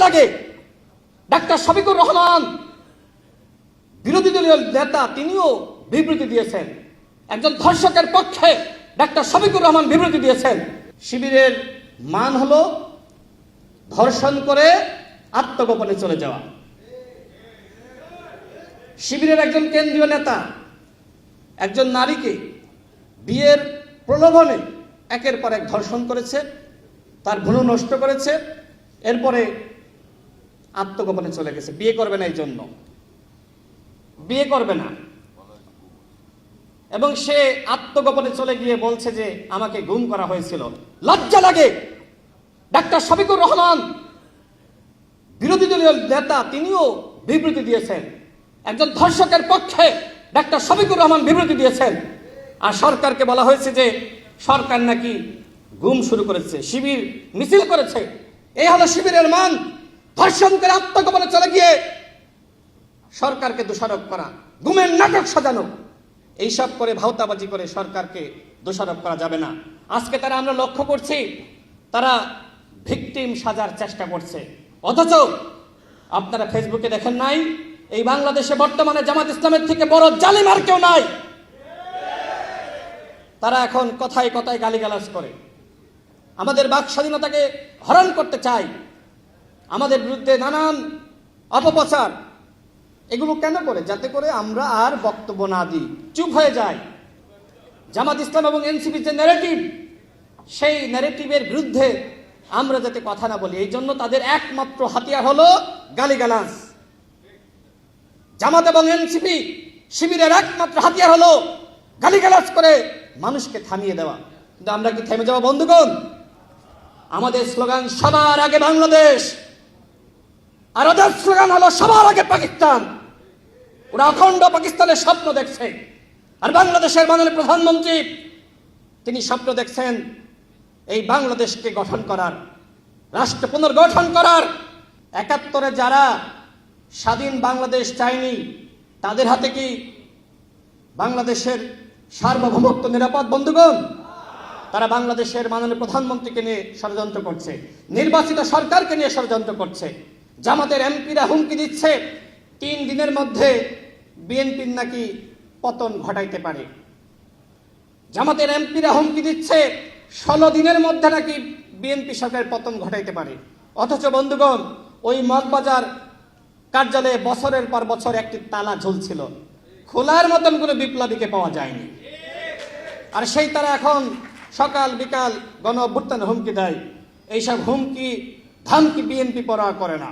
লাগে ডাক্তার শফিকুর রহমান বিরোধী দলীয় নেতা তিনিও বিবৃতি দিয়েছেন। একজন ধর্ষকের পক্ষে ডাক্তার শফিকুর রহমান বিবৃতি দিয়েছেন। শিবিরের মান হলো ধর্ষণ করে আত্মগোপনে চলে যাওয়া। শিবিরের একজন কেন্দ্রীয় নেতা একজন নারীকে বিয়ের প্রলোভনে একের পর এক ধর্ষণ করেছে, তার ভ্রূণ নষ্ট করেছে, এরপরে আত্মগোপনে চলে গেছে। বিয়ে করবে না, এই জন্য বিয়ে করবে না, এবং সে আত্মগোপনে চলে গিয়ে বলছে যে আমাকে গুম করা হয়েছিল। লজ্জা লাগে ডাক্তার শফিকুর রহমান বিরোধী দলীয় নেতা তিনিও বিবৃতি দিয়েছেন। একজন ধর্ষকের পক্ষে ডাক্তার শফিকুর রহমান বিবৃতি দিয়েছেন। আর সরকারকে বলা হয়েছে যে সরকার নাকি গুম শুরু করেছে, শিবির মিছিল করেছে। এই হলো শিবিরের মান। ধর্ষণ করে আত্মগোপনে চলে গিয়ে সরকারকে দোষারোপ করা, গুমের নাটক সাজানো, এইসব করে ভাওতাবাজি করে সরকারকে দোষারোপ করা যাবে না। আজকে তারা আমরা লক্ষ্য করছি তারা ভিকটিম সাজার চেষ্টা করছে। অথচ আপনারা ফেসবুকে দেখেন নাই, এই বাংলাদেশে বর্তমানে জামাত ইসলামের থেকে বড় জালিম আর কেউ নাই। তারা এখন কথায় কথায় গালিগালাজ করে, আমাদের বাক স্বাধীনতাকে হরণ করতে চায়, আমাদের বিরুদ্ধে নানান অপপ্রচার। এগুলো কেন করে? যাতে করে আমরা আর বক্তব্য না দিই, চুপ হয়ে যাই। জামাত ইসলাম এবং এনসিপির যে ন্যারেটিভ, সেই ন্যারেটিভের বিরুদ্ধে আমরা যাতে কথা না বলি, এই জন্য তাদের একমাত্র হাতিয়ার হলো গালিগালাজ। জামাত এবং এনসিপি শিবিরের একমাত্র হাতিয়ার হলো গালিগালাজ করে মানুষকে থামিয়ে দেওয়া। কিন্তু আমরা কি থেমে যাবো বন্ধুগণ? আমাদের স্লোগান সবার আগে বাংলাদেশ, আর ওদের স্লোগান হলো সবার আগে পাকিস্তান। ওরা অখণ্ড পাকিস্তানের স্বপ্ন দেখছে, আর বাংলাদেশের মাননীয় প্রধানমন্ত্রী তিনি স্বপ্ন দেখছেন এই বাংলাদেশকে গঠন করার, রাষ্ট্র পুনর্গঠন করার। ৭১ যারা স্বাধীন বাংলাদেশ চায়নি, তাদের হাতে কি বাংলাদেশের সার্বভৌমত্ব নিরাপদ বন্ধুগণ? তারা বাংলাদেশের মাননীয় প্রধানমন্ত্রীকে নিয়ে ষড়যন্ত্র করছে, নির্বাচিত সরকারকে নিয়ে ষড়যন্ত্র করছে। জামাতের এমপিরা হুমকি দিচ্ছে ৩ দিনের মধ্যে বিএনপির নাকি পতন ঘটাইতে পারে। জামাতের এমপিরা হুমকি দিচ্ছে ১৬ দিনের মধ্যে নাকি বিএনপি সরকারের পতন ঘটাইতে পারে। অথচ বন্ধুগণ, ওই মগবাজার কার্যালয়ে বছরের পর বছর একটি তালা ঝুলছিল, খোলার মতন কোনো বিপ্লবীকে পাওয়া যায়নি। আর সেই তারা এখন সকাল বিকাল গণ অভ্যুত্থানে হুমকি দেয়। এইসব হুমকি ধামকি বিএনপি পরোয়া করে না।